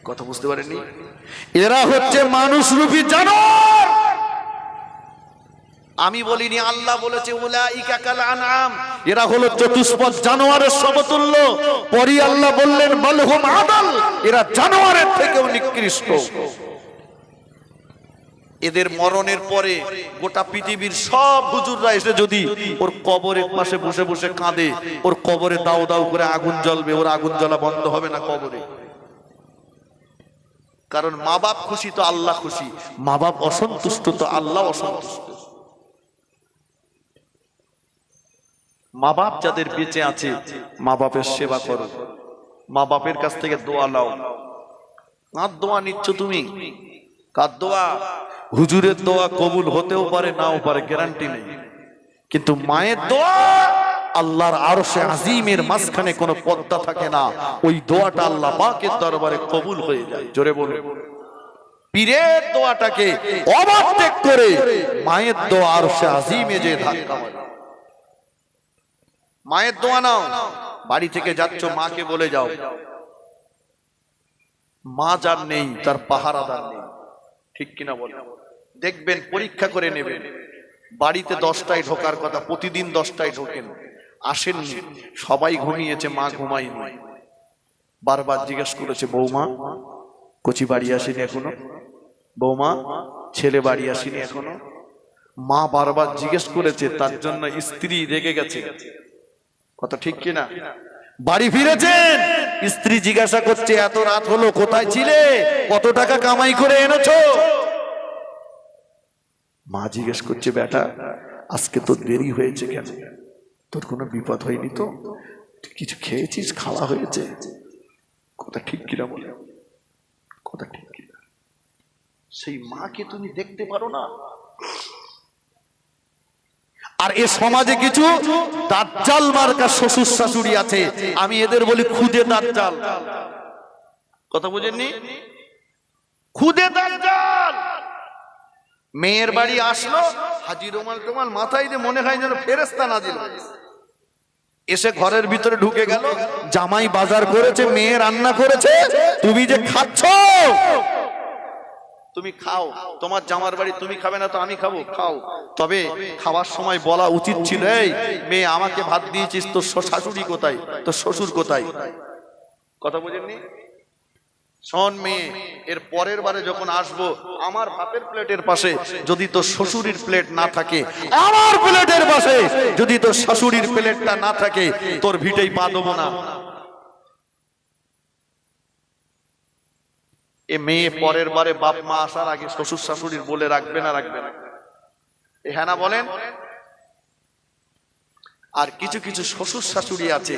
কথা বুঝতে পারেননি? এরা হচ্ছে মানুষ রূপী জানোয়ার। আমি বলিনি, আল্লাহ বলেছে উলাইকা কাল আনআম, এরা হলো চতুষ্পদ জানোয়ারের সমতুল্য। পরে আল্লাহ বললেন বালহুম আদাল, এরা জানোয়ারের থেকেও নিকৃষ্ট। এদের মরণের পরে গোটা পৃথিবীর সব হুজুররা এসে যদি ওর কবরের পাশে বসে বসে কাঁদে, ওর কবরে দাও দাও করে আগুন জ্বলবে, ওর আগুন জ্বলা বন্ধ হবে না কবরে। কারণ মা বাপ খুশি তো আল্লাহ খুশি, মা বাপ অসন্তুষ্ট তো আল্লাহ অসন্তুষ্ট। মা বাপ যাদের বেঁচে আছে, মা বাপের সেবা করো, মা বাপের কাছ থেকে দোয়া নাও। কার দোয়া নিচ্ছ তুমি? কার দোয়া? হুজুরের দোয়া কবুল হতেও পারে, নাও পারে, গ্যারান্টি নেই। কিন্তু মায়ের দোয়া, আল্লাহর আরশে আজিমের মাঝখানে কোনো পর্দা থাকে না, ওই দোয়াটা আল্লাহ পাকের দরবারে কবুল হয়ে যায়। জোরে বলো। পীরের দোয়াটাকে ওভারটেক করে মায়ের দোয়া আরশে আজিমে যে ধাক্কা মারে। মায়ের দোয়া নাও। বাড়ি থেকে যাচ্ছ, মাকে বলে যাও, মা যার নেই তার পাহারাদার নেই। ঠিক কিনা বলে? দেখবেন, পরীক্ষা করে নেবেন। বাড়িতে 10টায় ঢোকার কথা, প্রতিদিন 10টায় ঢোকেন, আসেননি, সবাই ঘুমিয়েছে, মা ঘুমায়নি। বারবার জিজ্ঞেস করেছে, বৌমা কচি বাড়ি আসেনি এখনো? বৌমা ছেলে বাড়ি আসেনি এখনো? মা বারবার জিজ্ঞেস করেছে, তার জন্য স্ত্রী রেগে গেছে। কথা ঠিক কিনা? বাড়ি ফিরেছেন, স্ত্রী জিজ্ঞাসা করছে, এত রাত হলো কোথায় ছিলে, কত টাকা কামাই করে এনেছো? মা জিজ্ঞেস করছে, বেটা আজকে তো দেরি হয়েছে কেন? তোর কোনো বিপদ হয়নি তো? কিছু খেয়েছিস, খাওয়া হয়েছে? কথা ঠিক কিনা বলে? কথা ঠিক কিনা? সেই মাকে তুমি দেখতে পারো না? আর এ সমাজে কিছু দাজ্জাল মার্কা শ্বশুর শাশুড়ি আছে, আমি এদের বলি খুদে দাজ্জাল। কথা বুঝেননি? খুদে দাজ্জাল। মেয়ের বাড়ি আসলো, হাজি রুমাল টুমাল মাথায় দিয়ে, মনে হয় যেন ফেরেশতা নাজিল হয়েছে। এসে ঘরের ভিতরে ঢুকে গেল, জামাই বাজার করেছে, মেয়ে রান্না করেছে, তুমি যে খাচ্ছ, তুমি খাও, তোমার জামার বাড়ি, তুমি খাবে না তো আমি খাবো, খাও। তবে খাওয়ার সময় বলা উচিত ছিল, এই মেয়ে আমাকে ভাত দিয়েছিস, তোর শাশুড়ি কোথায়, তোর শ্বশুর কোথায়? কথা বুঝেননি? শোন মেয়ে, এর পরের বারে যখন আসবো, আমার ভাতের প্লেটের পাশে যদি তোর শ্বশুরের প্লেট না থাকে, আমার প্লেটের পাশে যদি তোর শাশুড়ির প্লেটটা না থাকে, তোর ভিটেই পা দেবো না। এ মেয়ে পরের বারে বাপ মা আসার আগে শ্বশুর শাশুড়ির বলে রাখবে না, রাখবে না? হ্যাঁ না বলেন? আর কিছু কিছু শ্বশুর শাশুড়ি আছে,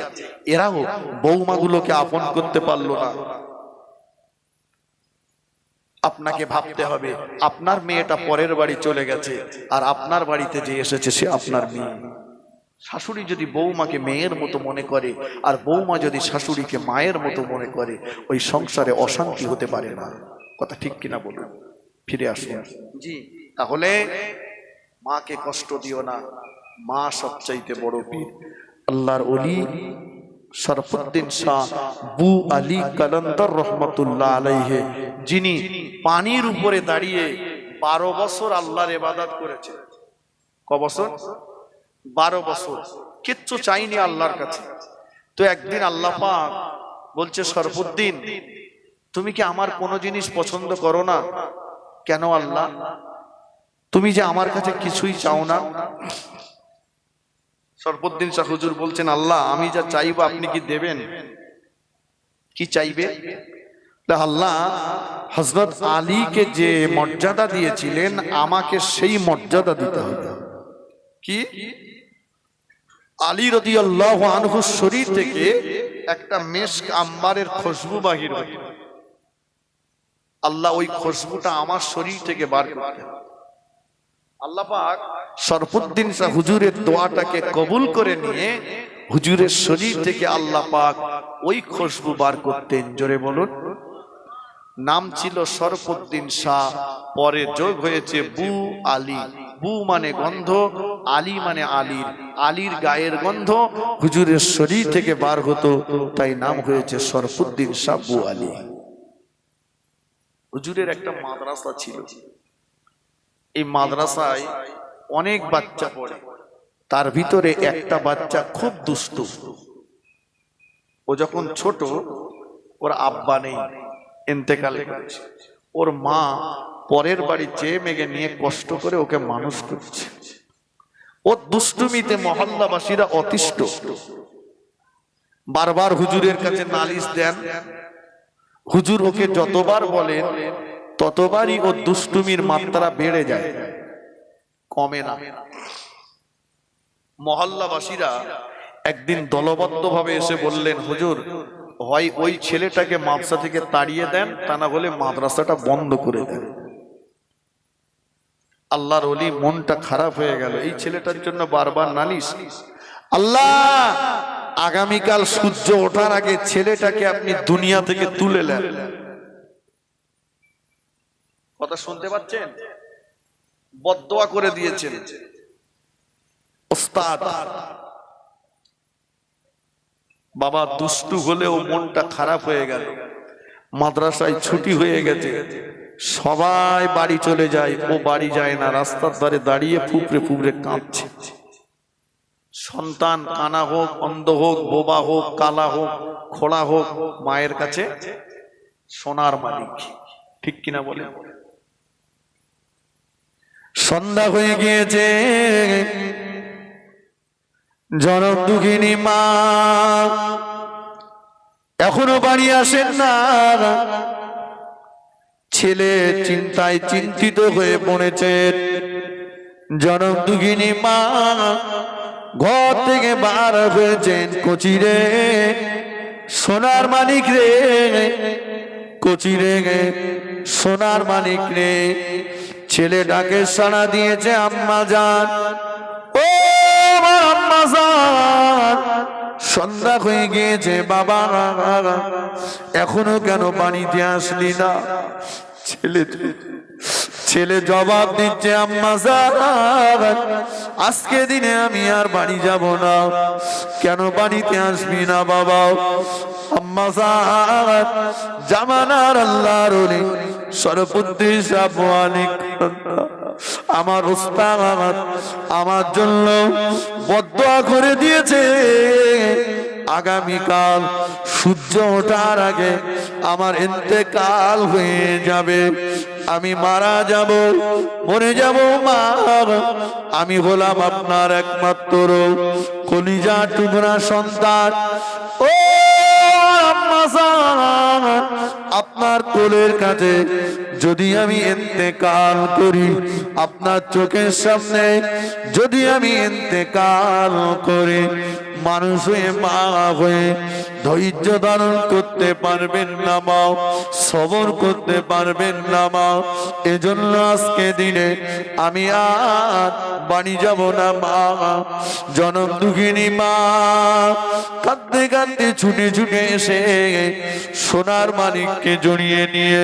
এরাও বৌমাগুলোকে আপন করতে পারলো না। আপনাকে ভাবতে হবে, আপনার মেয়েটা পরের বাড়ি চলে গেছে, আর আপনার বাড়িতে যে এসেছে সে আপনার মেয়ে। শাশুড়ি যদি বৌমাকে মেয়ের মতো মনে করে, আর বৌমা যদি শাশুড়িকে মায়ের মতো মনে করে, ওই সংসারে অশান্তি হতে পারে না। কথা ঠিক কিনা বলুন? ফিরে আসুন। জি, তাহলে মাকে কষ্ট দিও না, মা সবচাইতে বড় পীর। আল্লাহর ওলি শরফুদ্দিন শাহ বু আলী কালান্দার রহমতুল্লাহ আলাইহি, যিনি পানির উপরে দাঁড়িয়ে 12 বছর আল্লাহর ইবাদত করেছে। ক বছর? 12 বছর। কিচ্ছু চাইনি আল্লাহর কাছে। তো একদিন আল্লাহ পাক বলছে, শরফুদ্দিন তুমি কি আমার কোনো জিনিস পছন্দ করো না? কেন আল্লাহ? তুমি যে আমার কাছে কিছুই চাও না? শরফুদ্দিন শাহ হুজুর বলছেন, আল্লাহ আমি যা চাইবো আপনি কি দেবেন? কি চাইবে? আল্লাহ হযরত আলীকে যে মর্যাদা দিয়েছিলেন, আমাকে সেই মর্যাদা দিতে হবে। কি? আলী রাদিয়াল্লাহু আনহু শরীর থেকে একটা মেশক আম্বারের খুশবু বাহির হতো। আল্লাহ ওই খুশবুটা আমার শরীর থেকে বার করতেন। আল্লাহ পাক শরফুদ্দিন শাহ হুজুরের দোয়াটাকে কবুল করে নিয়ে হুজুরের শরীর থেকে আল্লাহ পাক ওই খুশবু বার করতেন। জোরে বলুন। নাম ছিল শরফুদ্দিন শাহ, পরে যোগ হয়েছে বু আলী। বু মানে গন্ধ, আলী মানে আলীর, আলীর গায়ের গন্ধ হুজুরের শরীর থেকে বার হতো, তাই নাম হয়েছে শরফুদ্দিন শাহ বু আলী। হুজুরের একটা মাদ্রাসা ছিল। এই মাদ্রাসায় অনেক বাচ্চা পড়ে, তার ভিতরে একটা বাচ্চা খুব দুষ্ট। ও যখন ছোট, ওর আব্বা নেই, ইন্তেকাল করেছে। ওর মা পরের বাড়ি চেয়ে মেঘে নিয়ে কষ্ট করে ওকে মানুষ করছে। ও দুষ্টুমিতে মহল্লাবাসীরা অতিষ্ঠ, বারবার হুজুরের কাছে নালিশ দেন। হুজুর ওকে যতবার বলেন ততবারই ও দুষ্টুমির মাত্রা বেড়ে যায়, কমে না। মহল্লাবাসীরা একদিন দলবদ্ধভাবে এসে বললেন, হুজুর হয় ওই ছেলেটাকে মাদ্রাসা থেকে তাড়িয়ে দেন, তা না হলে মাদ্রাসাটা বন্ধ করে দেন। আল্লাহর ওলি মনটা খারাপ হয়ে গেল, এই ছেলেটার জন্য বারবার নালিশ। আল্লাহ, আগামীকাল সূর্য ওঠার আগে ছেলেটাকে আপনি দুনিয়া থেকে তুলে নেন। কথা শুনতে পাচ্ছেন? বদদোয়া করে দিয়েছেন ওস্তাদ। বাবা দুষ্টু হলেও মনটা খারাপ হয়ে গেল। মাদ্রাসায় ছুটি হয়ে গেছে, সবাই বাড়ি চলে যায়, ও বাড়ি যায় না, রাস্তার ধারে দাঁড়িয়ে ফুপড়ে ফুপড়ে কাঁদছে। সন্তান কানা হোক, অন্ধ হোক, বোবা হোক, কালা হোক, খোড়া হোক, মায়ের কাছে সোনার মালিক। ঠিক কিনা বলে? সন্ধ্যা হয়ে গিয়েছে, জনম দুঃখিনী মা এখনো বাড়ি আসেন না। ছেলে চিন্তায় চিন্তিত হয়ে পড়েছে। জনম দুঃখিনী মা ঘর থেকে বার হয়েছেন। কচি রে সোনার মানিক রে, কচি রে সোনার মানিক রে। ছেলে ডাকে সাড়া দিয়েছে, আম্মা জান, ও আম্মা জান, সন্ধ্যা হয়ে গিয়েছে বাবা, এখনো কেন বাড়িতে আসলি না? ছেলে জবাব দিচ্ছে, আম্মা জান, আজকে দিনে আমি আর বাড়ি যাব না। কেন বাড়িতে আসবি না বাবা? আম্মা জান, জামানার আল্লাহর ওলি সরফুদ্দিন সাহেব ওয়ালি আমার উস্তাদ আমার জন্য বদদোয়া করে দিয়েছে, আগামীকাল সূর্য ওঠার আগে আমার ইন্তেকাল হয়ে যাবে, আমি মারা যাব, মরে যাব মা। আমি হলাম আপনার একমাত্র কলিজা টুকরা সন্তান। ও আম্মা জান, আপনার কোলের কাছে যদি আমি ইন্তেকাল করি, আপনার চোখের সামনে যদি আমি ইন্তেকাল করি, মানুষ হয়ে মা হয়ে ধৈর্য ধারণ করতে পারবেন না মা, সবর করতে পারবেন না মা। এজন্য আজকে দিনে আমি আর বাড়ি যাব না মা। জনম দুঃখিনী মা কাঁদতে কাঁদতে ছুটে ছুটে এসে সোনার মানিককে জড়িয়ে নিয়ে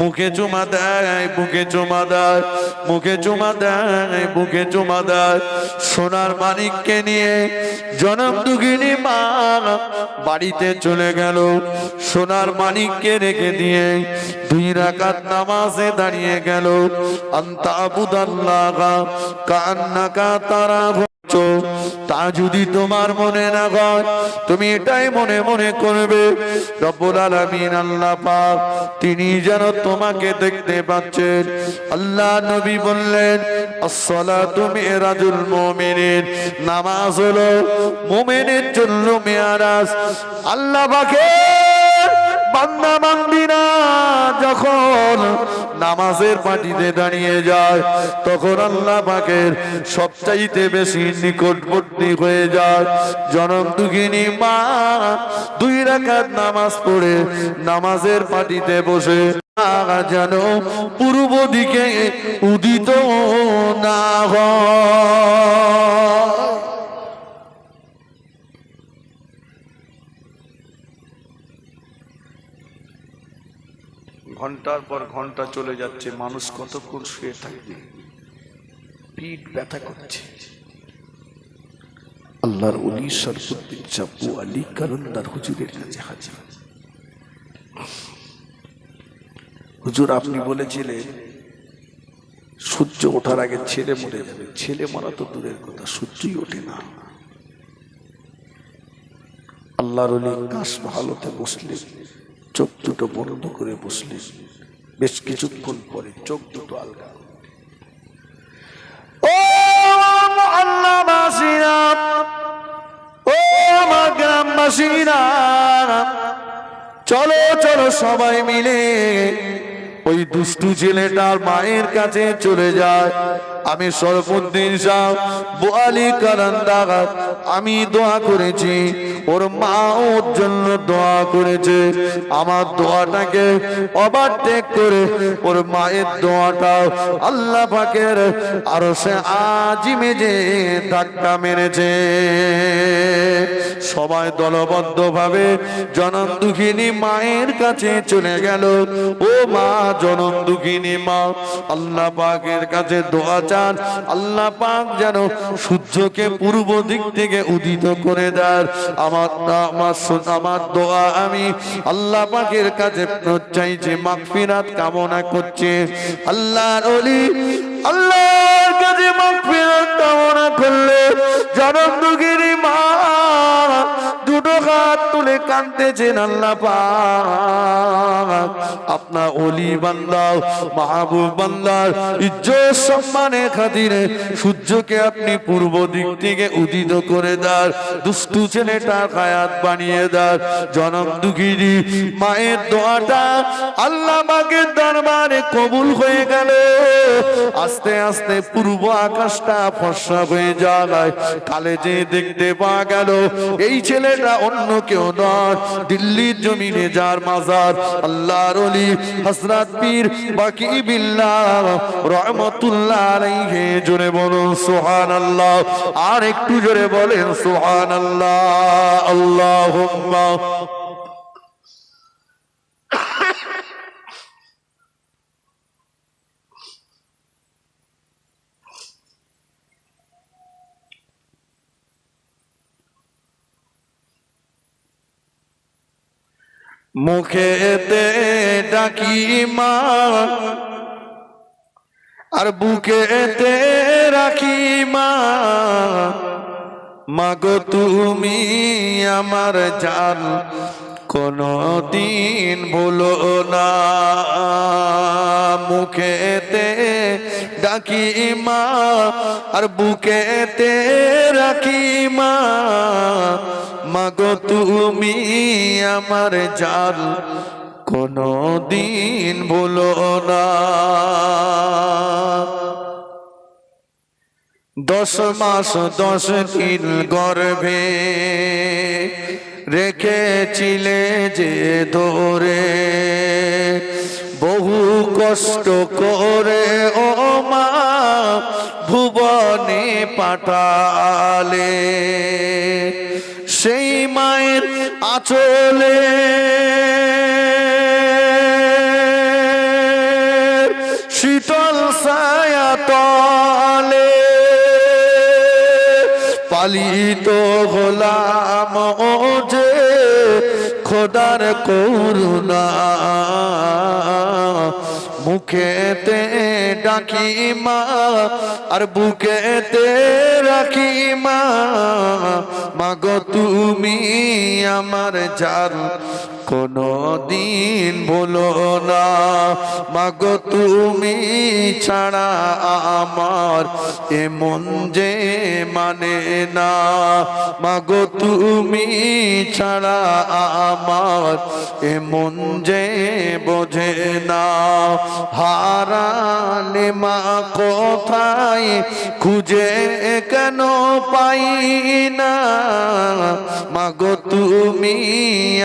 মুখে চুমা দেয়, বুকে চুমা দেয়, মুখে চুমা দেয়, বুকে চুমা দেয়। সোনার মানিককে নিয়ে জনম দুঃখিনী মা বাড়িতে চলে গেল। সোনার মানিককে রেখে দিয়ে 2 রাকাত নামাজে দাঁড়িয়ে গেল। আনতা আবুদাল্লাহ কান্নাকা তারাহু, তা যদি তোমার মনে না হয়, তুমি এটাই মনে মনে করবে রব্বুল আলামিন আল্লাহ পাক তিনি যেন তোমাকে দেখতে পাচ্ছেন। আল্লাহ নবী বললেন, আসসালাতু মিরাজুল মুমিনিন, নামাজ হলো মুমিনের জন্য মেরাজ। আল্লাহ পাকের বান্দা বান্দিরা যখন নামাজের পাটিতে দাঁড়িয়ে যায়, তখন আল্লাহ পাকের সবচাইতে বেশি নিকটবর্তী হয়ে যায়। জনম দুঃখিনী মা 2 রাকাত নামাজ পড়ে নামাজের পাটিতে বসে যেন পূর্ব দিকে উদিত না হয়। ঘন্টার পর ঘন্টা চলে যাচ্ছে, মানুষ কতক্ষণ শুয়ে থাকবে, পিঠ ব্যথা করছে। আল্লাহর ওলি শরফুদ্দিন চাপু আলী কালন্দার হুজুরের কাছে হাজির। হুজুর আপনি বলেছিলেন সূর্য ওঠার আগে ছেলে মরে যাবে। ছেলে মরা তো দূরের কথা, সূর্যই ওঠে না। আল্লাহর ওলি কাশ ভালোতে বসলেন, চোখ দুটো বন্ধ করে বসলেন। বেশ কিছুক্ষণ পরে চোখ দুটো আলগা। ও আল্লাহবাসীরা, ও আমার গ্রামবাসীরা, চলো চলো সবাই মিলে ওই দুষ্টু ছেলেটার মায়ের কাছে চলে যায়। আমি শরফুদ্দিন শাহ বোয়ালি কারান্দাগ, আমি দোয়া করেছি, ওর মা ওর জন্য দোয়া করেছে। আমার দোয়াটাকে ওভারটেক করে ওর মায়ের দোয়াটা আল্লাহ পাকের আরশে আজিমে যে ধাক্কা মেরেছে। সবাই দলবদ্ধ ভাবে জনম দুঃখিনী মায়ের কাছে চলে গেল। ও মা, জনম দুঃখিনী মা, আল্লাহ পাকের কাছে দোয়া চান, আল্লাহ পাক যেন সূর্যকে পূর্ব দিক থেকে উদিত করে দেন। আমার দোয়া আমি আল্লাহ পাকের কাছে চাইছি, মাগফিরাত কামনা করছে। আল্লাহর ওলি আল্লাহর কাছে মাগফিরাত কামনা করলে জনম দুঃখিনী মা দুটো হাত তুলে কাঁদতেছেন। আল্লাহ পাক আপনার ওলি বান্দা মাহবুব বান্দার ইজ্জত সম্মানের খাতিরে সূর্যকে আপনি পূর্ব দিক থেকে উদিত করে দেন, দুষ্টু ছেলেটার হায়াত বানিয়ে দেন। জনম দুঃখিনী মায়ের দোয়াটা আল্লাহ পাকের দরবারে কবুল হয়ে গেল। আস্তে আস্তে পূর্ব আকাশটা ফর্সা হয়ে যায়। কালে যে দেখতে পাওয়া গেল এই ছেলেটা অন্য কেউ নয়, দিল্লির জমিনে যার মাজার আল্লাহর ওলি হযরত পীর বাকি বিল্লাহ রহমাতুল্লাহ আলাইহি। জোরে বলুন সুবহানাল্লাহ, আর একটু জোরে বলেন সুবহানাল্লাহ। আল্লাহুম্মা মুখেতে ডাকি মা আর বুকেতে রাখি মা, মাগো তুমি আমার জান কোনদিন ভুলো না। মুখেতে ডাকি মা আর বুকেতে রাখি মা, মাগো তুমি আমার জান কোনদিন ভুলো না। 10 মাস 10 দিন গর্ভে রেখেছিলে যে ধরে, বহু কষ্ট করে ও মা ভুবনে পাঠালে। সেই মায়ের আঁচলে শীতল ছায়া তলে পালিত গোলাম ও যে খোদার করুণা। মুখেতে ডাকি মা আর বুকেতে রাখি মা, মাগো তুমি আমার জান কোনদিন ভুলো না। মাগো তুমি ছাড়া আমার এ মন যে মানে না, মাগো তুমি ছাড়া আমার এ মন যে বোঝে না। হারালে মা কোথায় খুঁজে কেন পাই না, মাগো তুমি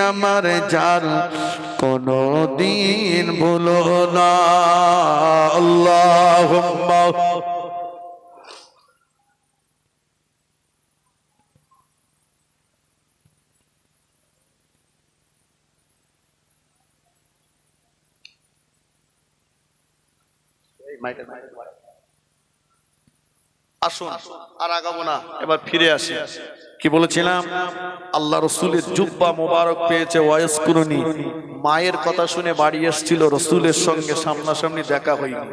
আমার জান কোনদিন ভুলো না। আল্লাহুম্মা আসুন আর আগাবো না, এবার ফিরে আসি। কি বলেছিলাম? আল্লাহ রসুলের জুব্বা মোবারক পেয়েছে ওয়াইস কুরুনি। মায়ের কথা শুনে বাড়ি এসেছিল, রসুলের সঙ্গে সামনাসামনি দেখা হয়নি,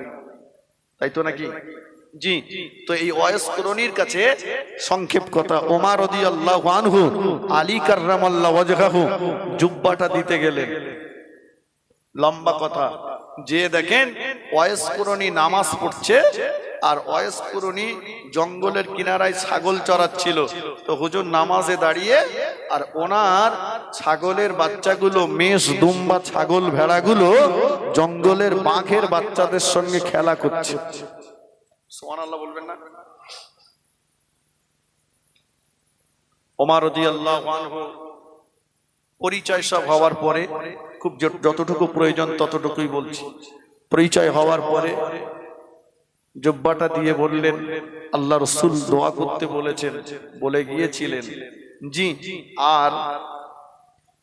তাই তো নাকি? জি। তো এই ওয়াইস কুরুনির কাছে সংক্ষেপ কথা, ওমর রাদিয়াল্লাহু আনহু আলী কাররামাল্লাহু ওয়াজহাহু জুব্বাটা দিতে গেলেন। লম্বা কথা, যে দেখেন ওয়াইস কুরুনি নামাজ পড়ছে আর ওয়াইস কুরুনি জঙ্গলের কিনারায় ছাগল চড়াচ্ছিল। তো হুজুর নামাজে দাঁড়িয়ে আর ওনার ছাগলের বাচ্চাগুলো, মেষ দুম্বা ছাগল ভেড়াগুলো জঙ্গলের বাঘের বাচ্চাদের সঙ্গে খেলা করছে। সুবহানাল্লাহ বলবেন না? ওমর রাদিয়াল্লাহু আনহু পরিচয় সব হওয়ার পরে, খুব যতটুকু প্রয়োজন ততটুকুই বলছি, পরিচয় হওয়ার পরে জুব্বাটা দিয়ে বললেন, আল্লাহ রসুল দোয়া করতে বলেছেন, বলে গিয়েছিলেন। জি। আর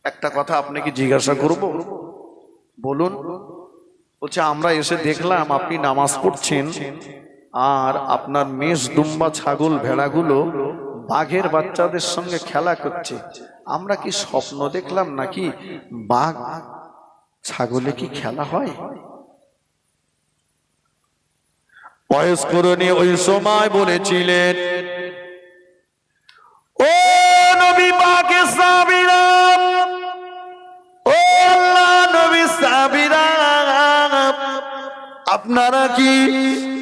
একটা কথা আপনাকে জিজ্ঞাসা করব, বলুন। বলছে, আমরা এসে দেখলাম আপনি নামাজ পড়ছেন আর আপনার মেষ দুম্বা ছাগল ভেড়াগুলো বাঘের বাচ্চাদের সঙ্গে খেলা করছে। আমরা কি স্বপ্ন দেখলাম নাকি? বাঘ ছাগলে কি খেলা হয়? ওয়াইস কুরুনি ওই সময় বলেছিলেন, ও নবী পাকের সাহাবীরা, ও আল্লাহ নবী সাহাবীরা, আপনারা কি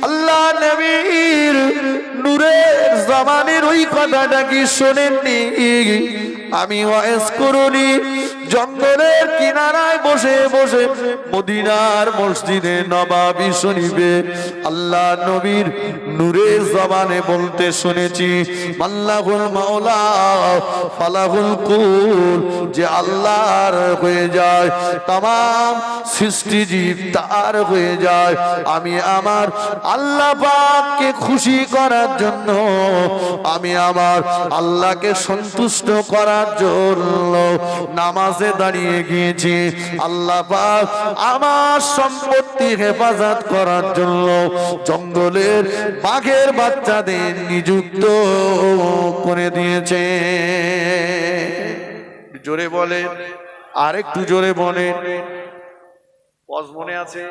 আল্লাহ নবীর নূরের জবানের ওই কথাটা কি শোনেননি? আমি ওয়াইস কুরুনি জঙ্গলের কিনারায় বসে বসে মদিনার মসজিদে নববী শরীফে আল্লাহ নবীর নূরের জবানে বলতে শুনেছি, আল্লাহুল মাওলা ফালাহুল কুল, যে আল্লাহর হয়ে যায়, तमाम সৃষ্টি জীব তার হয়ে যায়। আমি আমার আল্লাহ পাককে খুশি করার জন্য, আমি আমার আল্লাহকে সন্তুষ্ট করার জন্য নামাজে দাঁড়িয়ে গিয়েছি। আল্লাহ পাক আমার সম্পত্তি হেফাজত করার জন্য জঙ্গলের বাঘের বাচ্চাদের নিযুক্ত করে দিয়েছে। জোরে বলে, আরেকটু জোরে বলে, মনে আছে?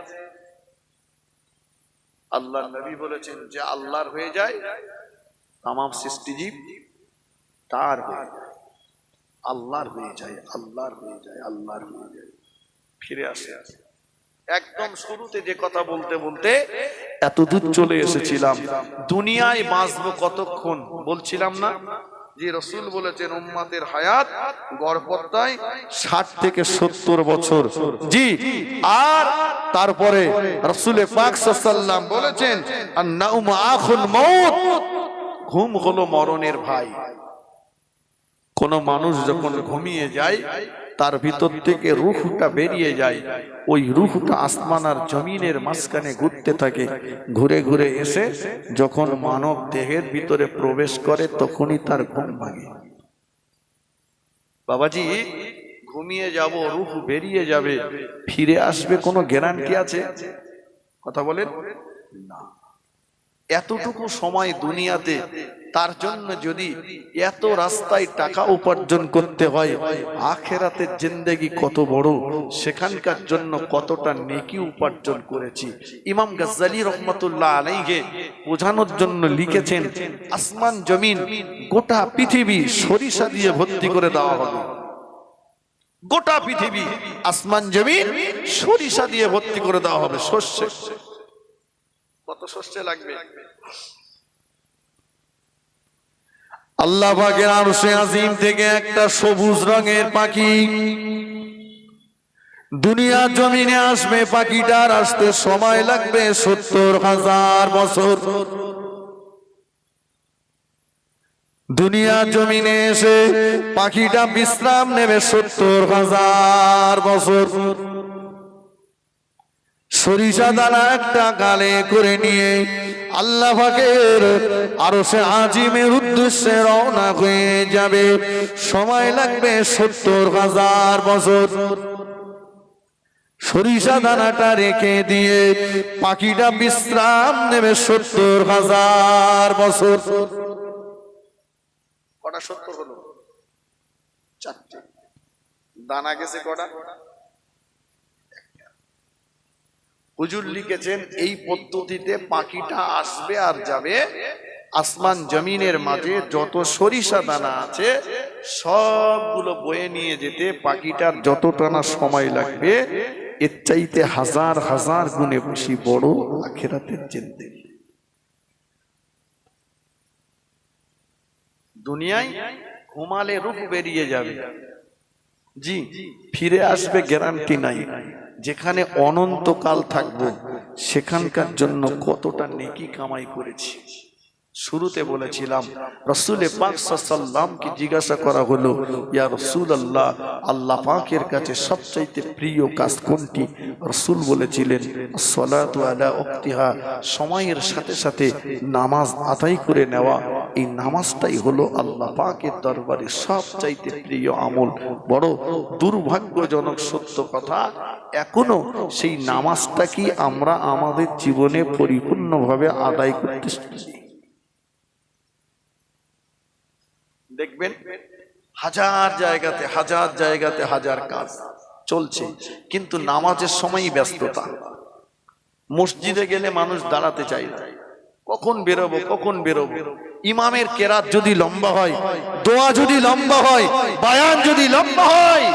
আল্লাহর নবী বলেছেন যে আল্লাহর হয়ে যায়, तमाम সৃষ্টিজীব তার হয়ে যায়, আল্লাহর হয়ে যায়, আল্লাহর হয়ে যায়, আল্লাহর হয়ে যায়। ফিরে আসে একদম শুরুতে যে কথা বলতে বলতে এতদূর চলে এসেছিলাম। দুনিয়ায় বাঁচবো কতক্ষণ বলছিলাম না? যে রাসূল বলেছেন উম্মতের হায়াত গড়পড়তায় 60 থেকে 70 বছর। জি। আর তারপরে রাসূল পাক সাল্লাল্লাহু আলাইহি ওয়াসাল্লাম বলেছেন আন-নাউম আখুল মাউত, ঘুম হলো মরণের ভাই। কোন মানুষ যখন ঘুমিয়ে যায় তার ভিতর থেকে রূহটা বেরিয়ে যায়, ওই রূহটা আসমান আর জমিনের মাঝখানে ঘুরতে থাকে, ঘুরে ঘুরে এসে যখন মানব দেহের ভিতরে প্রবেশ করে তখনই তার ঘুম ভাঙে। বাবাজি, ঘুমিয়ে যাব, রূহ বেরিয়ে যাবে, ফিরে আসবে কোনো গ্যারান্টি আছে? কথা বলেন না। এতটুকু সময় দুনিয়াতে, তার জন্য যদি এত রাস্তায় টাকা উপার্জন করতে হয়, আখিরাতের জিন্দেগি কত বড়, সেখানকার জন্য কতটা নেকি উপার্জন করেছি। ইমাম গাজ্জালী রহমাতুল্লাহ আলাইহি বোঝানোর জন্য লিখেছেন, আসমান জমিন গোটা পৃথিবী সরিষা দিয়ে ভর্তি করে দেওয়া হবে। গোটা পৃথিবী আসমান জমিন সরিষা দিয়ে ভর্তি করে দেওয়া হবে, শস্যে। কত শস্যে লাগবে? আল্লাহ পাকের আরশে আজিম থেকে একটা সবুজ রঙের পাখি দুনিয়া জমিনে আসবে। পাখিটার আসতে সময় লাগবে 70,000 বছর। দুনিয়া জমিনে এসে পাখিটা বিশ্রাম নেবে 70,000 বছর। সরিষা দানা একটা গালে করে নিয়ে আল্লাহ পাকের আরশে আজিমের উদ্দেশ্যে রওনা হয়ে যাবে। সময় লাগবে 70,000 বছর। সরিষা দানাটা রেখে দিয়ে পাখিটা বিশ্রাম নেবে 70,000 বছর। কটা 70 হলো? 4টে। দানা গেছে কটা? হুজুর লিখেছেন এই পদ্ধতিতে পাখিটা আসবে আর যাবে, আসমান জমিনের মাঝে যত সরিষা দানা আছে সবগুলো বয়ে নিয়ে যেতে পাখিটার যতটা না সময় লাগবে এর চাইতে হাজার হাজার গুণে বেশি বড় আখিরাতের জিন্দেগি। দুনিয়ায় ঘুমালে রূপ বেরিয়ে যাবে, জি, ফিরে আসবে গ্যারান্টি নাই। যেখানে অনন্তকাল থাকবো সেখানকার জন্য কতটা নেকি কামাই করেছি। শুরুতে বলেছিলাম রাসূল পাক সাল্লাল্লাহু আলাইহি ওয়াসাল্লামকে জিজ্ঞাসা করা হলো, ইয়া রাসূলুল্লাহ, আল্লাহ পাকের কাছে সবচাইতে প্রিয় কাজ কোনটি? রাসূল বলেছিলেন সালাতু আলা ওয়াক্তিহা, সময়ের সাথে সাথে নামাজ আদায় করে নেওয়া। এই নামাজটাই হলো আল্লাহ পাকের দরবারে সবচাইতে প্রিয় আমল। বড় দুর্ভাগ্যজনক সত্য কথা, এখনো সেই নামাজটা কি আমরা আমাদের জীবনে পরিপূর্ণভাবে আদায় করতে শিখি? দেখবেন হাজার জায়গাতে হাজার কাজ চলছে, কিন্তু নামাজের সময়ই ব্যস্ততা। মসজিদে গেলে মানুষ দাঁড়াতে চায় না, কখন বেরোবো। ইমামের কেরাত যদি লম্বা হয়, দোয়া যদি লম্বা হয়, বায়ান যদি লম্বা হয়,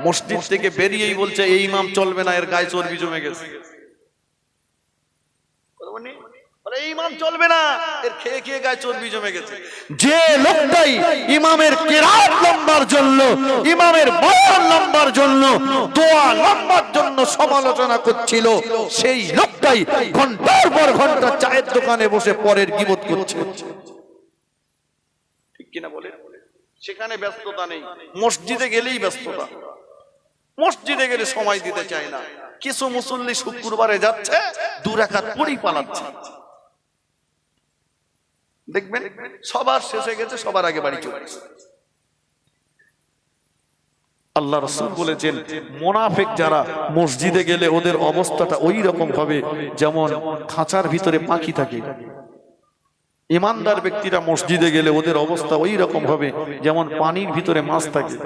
মসজিদ থেকে বেরিয়েই বলছে এই ইমাম চলবে না, এর গায়ে চর্বি জমে গেছে। এই ইমাম চলবে না, এর খেয়ে খেয়ে গায়ে চর্বি জমে গেছে। যে লোকটাই ইমামের কেরাত লম্বার জন্য, ইমামের বয়ান লম্বার জন্য, দোয়া লম্বার জন্য সমালোচনা করছিল, সেই লোকটাই ঘন্টার পর ঘন্টা চায়ের দোকানে বসে পরের গীবত করছে। ঠিক কিনা বলে? সেখানে ব্যস্ততা নেই, মসজিদে গেলেই ব্যস্ততা। মসজিদে গেলে সময় দিতে চায় না। কিছু মুসল্লি শুক্রবারে যাচ্ছে, 2 রাকাত পড়েই পালাচ্ছে। দেখবেন সবার শেষে গেছে, সবার আগে বাড়ি চলে গেছে। আল্লাহ রাসূল বলেছেন মুনাফিক যারা মসজিদে গেলে ওদের অবস্থাটা ওই রকম হবে যেমন খাঁচার ভিতরে পাখি থাকে। ঈমানদার ব্যক্তিরা মসজিদে গেলে ওদের অবস্থা ওই রকম হবে যেমন পানির ভিতরে মাছ থাকে।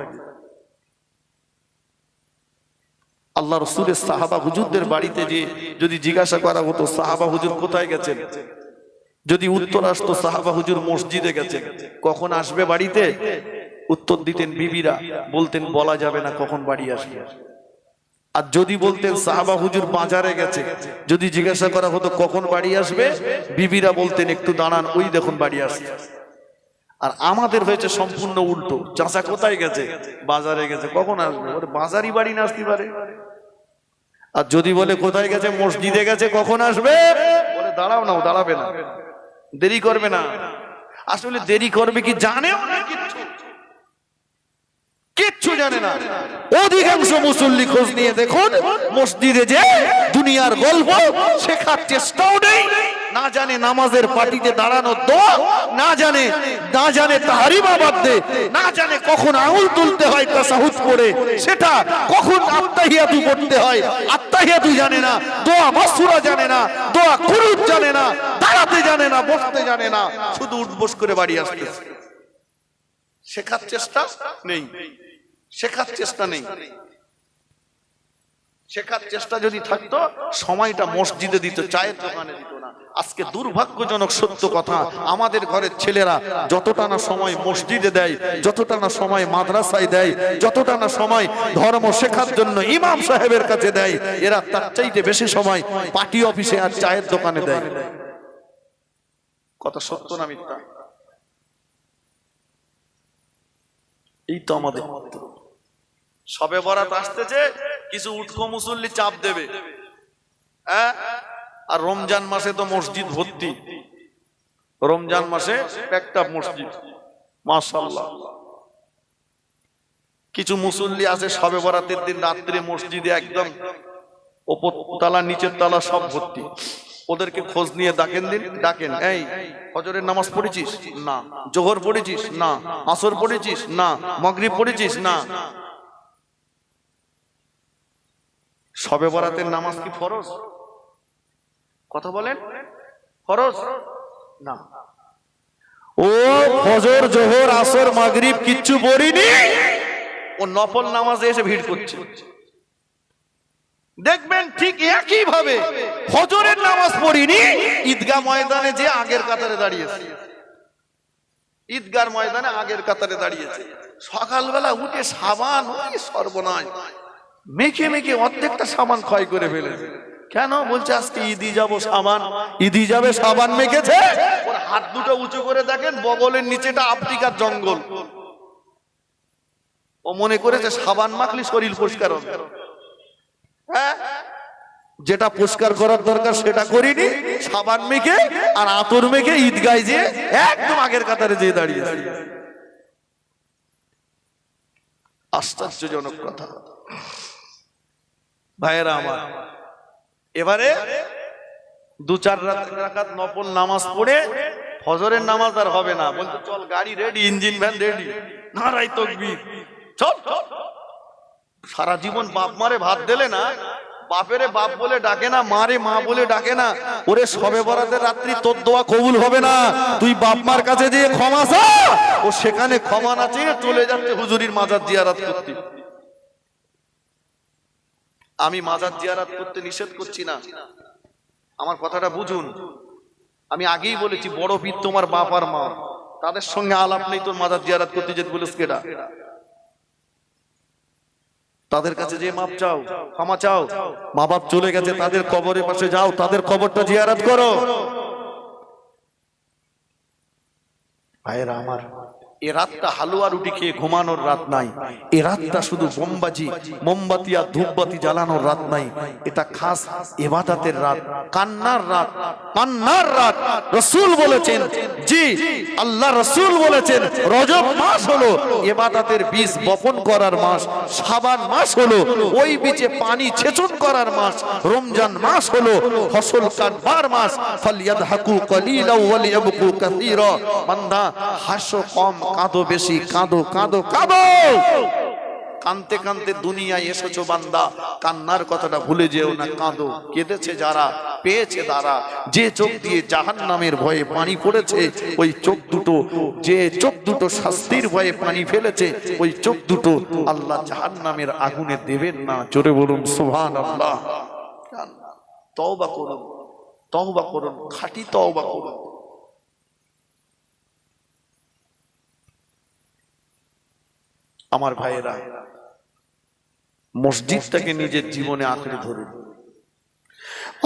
আল্লাহ রাসূলের সাহাবা হুজুরদের বাড়িতে যে যদি জিজ্ঞাসা করা হতো সাহাবা হুজুর কোথায় গেছেন, যদি উত্তর আসতো সাহাবা হুজুর মসজিদে গেছেন, কখন আসবে বাড়িতে, উত্তর দিতেন বিবিরা, বলতেন বলা যাবে না কখন বাড়ি আসবে। আর যদি বলতেন সাহাবা হুজুর বাজারে গেছে, যদি জিজ্ঞাসা করা হতো কখন বাড়ি আসবে, বিবিরা বলতেন একটু দাঁড়ান, ওই দেখুন বাড়ি আসছে। আর আমাদের হয়েছে সম্পূর্ণ উল্টো, চাচা কোথায় গেছে, বাজারে গেছে, কখন আসবে, ওর বাজারই বাড়ি না আসতে পারে। আর যদি বলে কোথায় গেছে, মসজিদে গেছে, কখন আসবে, বলে দাঁড়াও না, দাঁড়াবে না, দেরি করবে না। আসলে দেরি করবে কি জানেও না, কিচ্ছু জানে না। অধিকাংশ মুসল্লি খোঁজ নিয়ে দেখুন, মসজিদে যে দুনিয়ার গল্প শেখার চেষ্টাও নেই, না জানে নামাজের পাটিতে দাঁড়ানো দোয়া, না জানে তাহরিমা বাদে, না জানে কখন আঙুল তুলতে হয় তাশাহুদ করে, সেটা কখন আত্তাহিয়াতু পড়তে হয় আত্তাহিয়াতু জানে না, দোয়া মাসুরা জানে না, দোয়া কুনুত জানে না, দাঁড়াতে জানে না, বসতে জানে না, শুধু উঠবস করে বাড়ি আসছে। শেখার চেষ্টা নেই, শেখার চেষ্টা নেই। শেখার চেষ্টা যদি থাকতো সময়টা মসজিদে দিত, চায়ের দোকানে দিত না। আজকে দুর্ভাগ্যজনক সত্য কথা, আমাদের ঘরের ছেলেরা যতটা না সময় মসজিদে দেয়, যতটা না সময় মাদ্রাসায় দেয়, যতটা না সময় ধর্ম শেখার জন্য ইমাম সাহেবের কাছে দেয়, এরা তার চাইতে বেশি সময় পার্টি অফিসে আর চায়ের দোকানে দেয়। কথা সত্য না মিথ্যা? এই তো আমাদের সবে বরাত আসতেছে, কিছু উটকো মুসল্লি চাপ দেবে, হ্যাঁ। আর রমজান মাসে তো মসজিদ ভর্তি, রমজান মাসে একটা মসজিদ মাশাআল্লাহ। কিছু মুসল্লি আছে সবে বরাতের দিন রাত্রে মসজিদে একদম উপর তলা নিচের তলা সব ভর্তি। ওদেরকে খোঁজ নিয়ে ডাকেন, এই ফজরের নামাজ পড়েছিস? না। জোহর পড়েছিস? না। আসর পড়েছিস? না। মাগরিব পড়েছিস? না। শবে বরাতের নামাজ কি ফরজ? কথা বলেন, ফরজ না। ও ফজর জোহর আসর মাগরিব কিচ্ছু পড়িনি, ও নফল নামাজে এসে ভিড় করছে। দেখবেন ঠিক একই ভাবে ফজরের নামাজ পড়িনি, ঈদগাহ ময়দানে যে আগের কাতারে দাঁড়িয়েছে, ঈদগার ময়দানে আগের কাতারে দাঁড়িয়েছে, সকালবেলা উঠে সাবান, ওই সর্বনাশ, মেখে মেখে অর্ধেকটা সাবান ক্ষয় করে ফেলেছে। কেন? বলছে আজকে ঈদি যাব, সাবান ঈদি যাবে, সাবান মেখেছে। ওর হাত দুটো উঁচু করে দেখেন, বগলের নিচেটা আফ্রিকার জঙ্গল। ও মনে করেছে সাবান মাখলে শরীর পরিষ্কার হবে। হ্যাঁ, যেটা পরিষ্কার করার দরকার সেটা করিনি, সাবান মেখে আর আতর মেখে ঈদগায় যে একদম আগের কাতারে যেয়ে দাঁড়িয়েছে। আশ্চর্যজনক কথা ভাইয়েরা আমার। এবারে 2-4 রাকাত নফল নামাজ পড়ে ফজরের নামাজ আর হবে না, বলতে চল গাড়ি রেডি, ইঞ্জিন ভ্যান রেডি, নারাই তাকবীর, চল। সারা জীবন বাপ মারে ভাত দিলে না, বাপেরে বাপ বলে ডাকে না, মারে মা বলে ডাকে না। ওরে শবে বরাতের রাত্রি তোর দোয়া কবুল হবে না, তুই বাপ মার কাছে দিয়ে ক্ষমা চা। ও সেখানে ক্ষমা না চেয়ে চলে যাচ্ছে হুজুরির মাজার জিয়ারত করতে। আমি মাজার জিয়ারত করতে নিষেধ করছি না, আমার কথাটা বুঝুন। আমি আগেই বলেছি, বড় পীর তোমার বাপ আর মা, তাদের সঙ্গে আলাপ নেই তোর মাজার জিয়ারত করতে যেতে বলিস কেডা? তাদের কাছে যে মাপ চাও, ক্ষমা চাও। মা বাপ চলে গেছে, তাদের কবরের পাশে যাও, তাদের কবরটা জিয়ারত করো। ভাইয়েরা আমার, এ রাতটা হালুয়া রুটি খেয়ে ঘুমানোর রাত নাই, এ রাতটা শুধু বোমবাজি মোমবাতি আর ধূপবাতি জ্বালানোর রাত নাই, এটা খাস ইবাদতের রাত, কান্নার রাত, কান্নার রাত। রাসূল বলেছেন, জি আল্লাহ রাসূল বলেছেন, রজব মাস হলো ইবাদতের বীজ বপন করার মাস, শাবান মাস হলো ওই বীজে পানি ছেচন করার মাস, রমজান মাস হলো ফসল কাটবার মাস। ফালইয়াদহাকু কালিলা ওয়া লিয়াবকু কাসীরা। বান্দা হাসো কম, কাঁদো বেশি, কাঁদো কাঁদো কাঁদো। কানতে কানতে দুনিয়ায় এসেছো বান্দা, কান্নার কথাটা ভুলে যেও না, কাঁদো। কেঁদেছে যারা, পেয়েছে তারা। যে চোখ দিয়ে জাহান্নামের ভয়ে পানি পড়েছে, ওই চোখ দুটো, যে চোখ দুটো শাস্তির ভয়ে পানি ফেলেছে, ওই চোখ দুটো আল্লাহ জাহান্নামের আগুনে দেবেন না। জোরে বলুন সুবহানাল্লাহ। তওবা করুন, তওবা করুন, খাঁটি তওবা করুন। আমার ভাইয়েরা, মসজিদটাকে নিজের জীবনে আঁকড়ে ধরুন।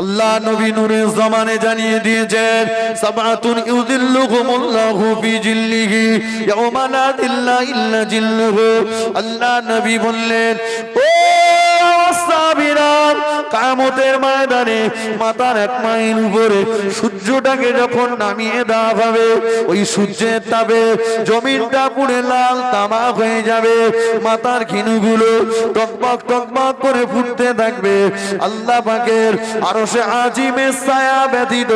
আল্লাহ নবী নূরে জামানে জানিয়ে দিয়েছেন, সাবাতুন ইউযিল্লুহুমুল্লাহু ফি জিল্লিহি ইয়াওমা লা যিল্লা ইল্লা জিল্লুহু। আল্লাহ নবী বললেন, ও সাহাবীরা, কিয়ামতের ময়দানে মাথার 1 মাইল উপরে সূর্যটাকে যখন নামিয়ে দেওয়া হবে, ওই সূর্যের তাপে জমিনটা পুড়ে লাল তামাক হয়ে যাবে, মাথার খিনুগুলো টকবক টকবক করে ফুটতে থাকবে। আল্লাহ পাকের আরশে আজিমের ছায়া ব্যতীত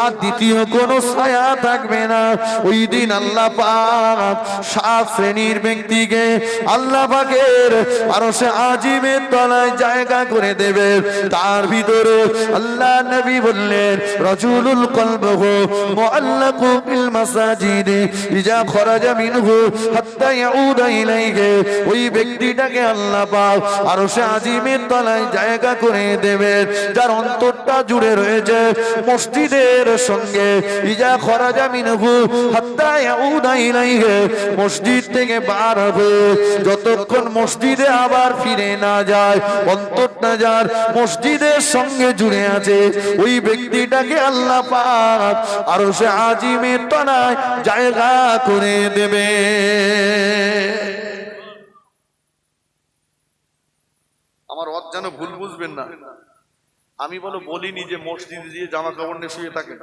আর দ্বিতীয় কোনো ছায়া থাকবে না। ওই দিন আল্লাহ পাক 7 শ্রেণীর ব্যক্তিকে আল্লাহ পাকের আরশে আজিমের তলায় জায়গা করে দেবে। তার ভিতরে আল্লাহ নবী বললেন, রাজুলুল কলবহু মুআল্লাকু ফিল মাসাজিদ ইজা খরাজা মিনহু হাত্তা ইয়াউদা ইলাইহি। ওই ব্যক্তিটাকে আল্লাহ পাক আরশে আজিমের তলায় জায়গা করে দেবেন, যার অন্তরটা জুড়ে রয়েছে মসজিদের সঙ্গে। ইজা খরাজা মিনহু হাত্তা ইয়াউদা ইলাইহি, মসজিদ থেকে বার হয়ে যতক্ষণ মসজিদে আবার ফিরে না যায়, অন্তরটা যার মসজিদের সঙ্গে জুড়ে আছে, ওই ব্যক্তিটাকে আল্লাহ পাক আরশে আজিমের তলায় জায়গা করে দেবে। আমার যেন ভুল বুঝবেন না, আমি বলিনি যে মসজিদে দিয়ে জামা কাপড় নিয়ে শুয়ে থাকেন।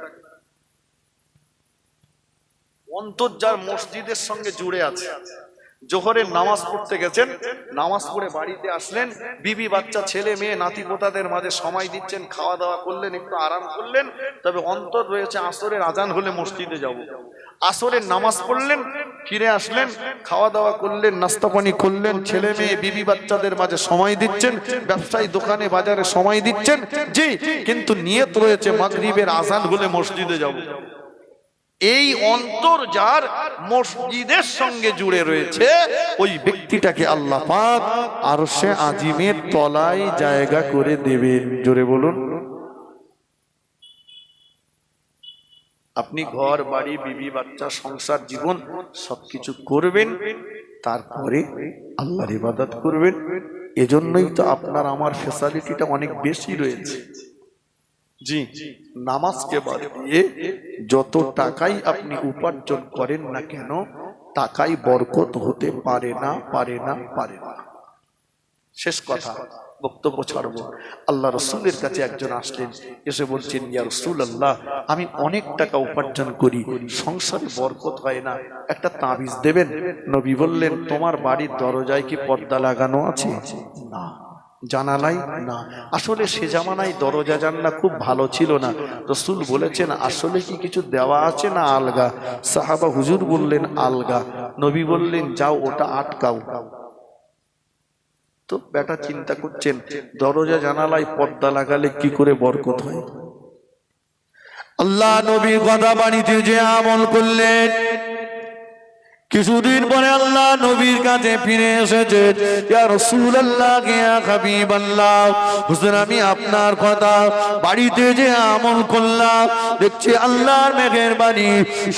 অন্তর যার মসজিদের সঙ্গে জুড়ে আছে, জোহরের নামাজ পড়তে গেছেন, নামাজ পড়ে বাড়িতে আসলেন, বিবি বাচ্চা ছেলে মেয়ে নাতি পোতাদের মাঝে সময় দিচ্ছেন, খাওয়া দাওয়া করলেন, একটু আরাম করলেন, তবে অন্তর রয়েছে আসরের আজান হলে মসজিদে যাব। আসরের নামাজ পড়লেন, ফিরে আসলেন, খাওয়া দাওয়া করলেন, নাস্তা পানি করলেন, ছেলে মেয়ে বিবি বাচ্চাদের মাঝে সময় দিচ্ছেন, ব্যবসায়ী দোকানে বাজারে সময় দিচ্ছেন, জি, কিন্তু নিয়ত রয়েছে মাগরিবের আজান হলে মসজিদে যাব। এই অন্তর যার মসজিদের সঙ্গে জুড়ে রয়েছে, ওই ব্যক্তিটাকে আল্লাহ পাক আরশে আজিমের তলায় জায়গা করে দেবেন। জোরে বলুন। আপনি ঘর বাড়ি বিবি বাচ্চা সংসার জীবন সবকিছু করবেন, তারপরে আল্লাহর ইবাদত করবেন। এজন্যই তো আপনার আমার ফ্যাসিলিটিটা অনেক বেশি রয়েছে। জি, নামাজকে বাদ দিয়ে যত টাকাই আপনি উপার্জন করেন না কেন, টাকাই বরকত হতে পারে না, পারে না, পারে না। শেষ কথা, বক্তব্য ছাড়বো। আল্লাহ রসুলের কাছে একজন আসলেন, এসে বলছেন, ইয়া রাসূলুল্লাহ, আমি অনেক টাকা উপার্জন করি, সংসারে বরকত হয় না, একটা তাবিজ দেবেন। নবী বললেন, তোমার বাড়ির দরজায় কি পর্দা লাগানো আছে? না। জানালাই? না। আসলে সে জামানায় দরজা জানলা খুব ভালো ছিল না। রাসূল বলেছেন, আসলে কি কিছু দেওয়া আছে না আলগা? সাহাবা হুজুর বললেন আলগা। নবী বললেন, যাও ওটা আটকাও। তো বেটা চিন্তা করছেন, দরজা জানালায় পর্দা লাগালে কি করে বরকত হয়? আল্লাহ নবী কথা বাণীতে যে আমল করলেন, কিছুদিন পরে আল্লাহ নবীর কাছে ফিরে এসেছে, ইয়া রাসূলুল্লাহ, ইয়া হাবিবাল্লাহ, হুজুর আমি আপনার কথা বাড়িতে যে আমল করলাম, দেখছি আল্লাহর মেহেরবানি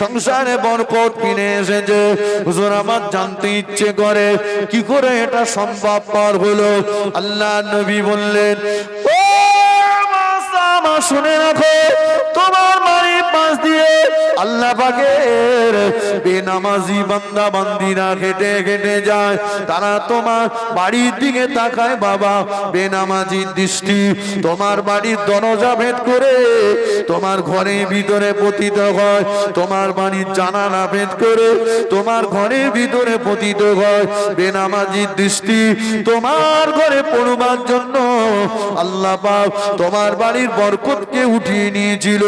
সংসারে বরকত ফিরে এসেছে। হুজুর আমার জানতে ইচ্ছে করে কি করে এটা সম্ভবপর হলো। আল্লাহ নবী বললেন, ও মা, শুনে রাখো, তোমার বাড়ির পাশ দিয়ে আল্লাহ পাকের বেনামাজি বান্দা বান্দিরা হেঁটে হেঁটে যায়, তারা তোমার বাড়ির দিকে তাকায় বাবা, বেনামাজির দৃষ্টি তোমার বাড়ির দরজা ভেদ করে তোমার ঘরের ভিতরে পতিত হয়, তোমার বাড়ির জানালা ভেদ করে তোমার ঘরের ভিতরে পতিত হয়। বেনামাজির দৃষ্টি তোমার ঘরে পড়বার জন্য আল্লাহ পাক তোমার বাড়ির বরকতকে উঠিয়ে নিয়েছিল।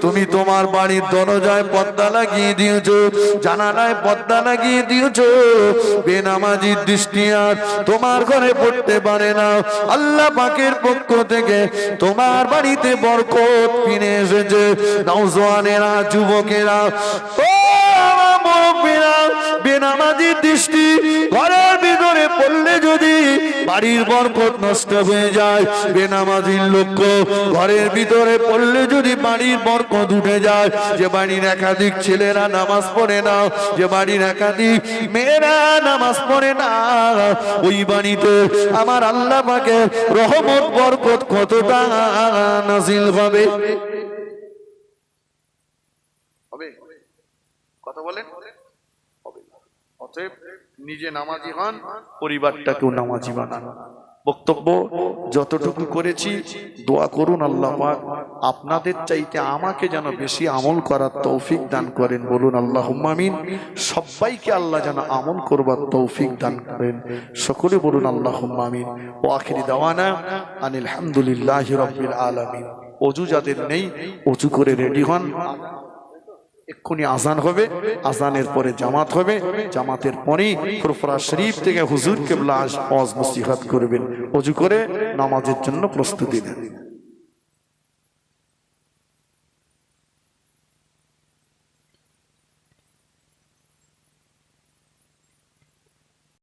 তুমি তোমার বাড়ির দরজায় পর্দা লাগিয়ে দিয়েছো, জানালায় পর্দা লাগিয়ে দিয়েছো, বেনামাজির দৃষ্টি আর তোমার ঘরে পড়তে পারে না। আল্লাহ পাকের পক্ষ থেকে তোমার বাড়িতে বরকত ফিরে এসেছে। নওজওয়ানেরা, যুবকেরা, ও মুরব্বিরা, বেনামাজির দৃষ্টি ঘরের ভিতরে পড়লে যদি বাড়ির বরকত নষ্ট হয়ে যায়, বেনামাজির লক্ষ্য ঘরের ভিতরে পড়লে যদি বাড়ির বরকত উঠে যায়, যে বাড়ির একাধিক ছেলেরা নামাজ পড়ে না, যে বাড়ির একাধিক মেয়েরা নামাজ পড়ে না, ওই বাড়িতে আমার আল্লাহ পাকের রহমত বরকত কতটা নাজিল হবে। কথা বলেন, অতএব নিজে নামাজি হন, পরিবারটাকেও নামাজি বানান। বক্তব্য যতটুকু করেছি, দোয়া করুন আল্লাহ পাক আপনাদের চাইতে আমাকে যেন বেশি আমল করার তৌফিক দান করেন। বলুন আল্লাহুম্মা আমিন। সবাইকে আল্লাহ যেন আমল করবার তৌফিক দান করেন। সকলে বলুন আল্লাহুম্মা আমিন। ওয়া আখিরি দাওয়ানা আনিল হামদুলিল্লাহি রাব্বিল আলামিন। ওযু যাদের নেই, ওযু করে রেডি হন। এক্ষুনি আজান হবে, আজানের পরে জামাত হবে, জামাতের পরেই ফুরফুরা শরীফ থেকে হুজুর কেবলা ওয়াজ নসিহত করবেন। ওযু করে নামাজের জন্য প্রস্তুতি নেন।